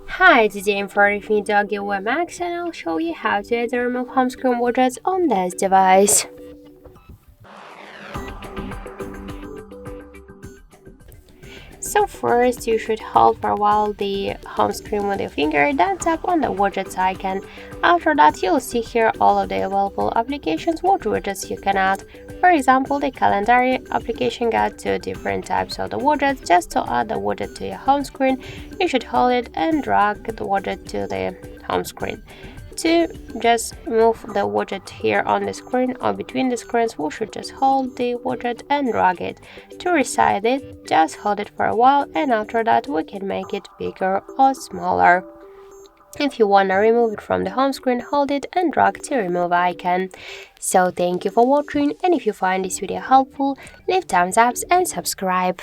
Hi, today I'm reviewing DOOGEE V Max and I'll show you how to add and remove home screen widgets on this device. So first, you should hold for a while the home screen with your finger, then tap on the widgets icon. After that, you'll see here all of the available applications, what widgets you can add. For example, the calendar application got two different types of the widgets. Just to add the widget to your home screen, you should hold it and drag the widget to the home screen. To just move the widget here on the screen or between the screens, we should just hold the widget and drag it. To resize it, just hold it for a while and after that we can make it bigger or smaller. If you want to remove it from the home screen, hold it and drag the remove icon. So thank you for watching, and if you find this video helpful, leave thumbs up and subscribe.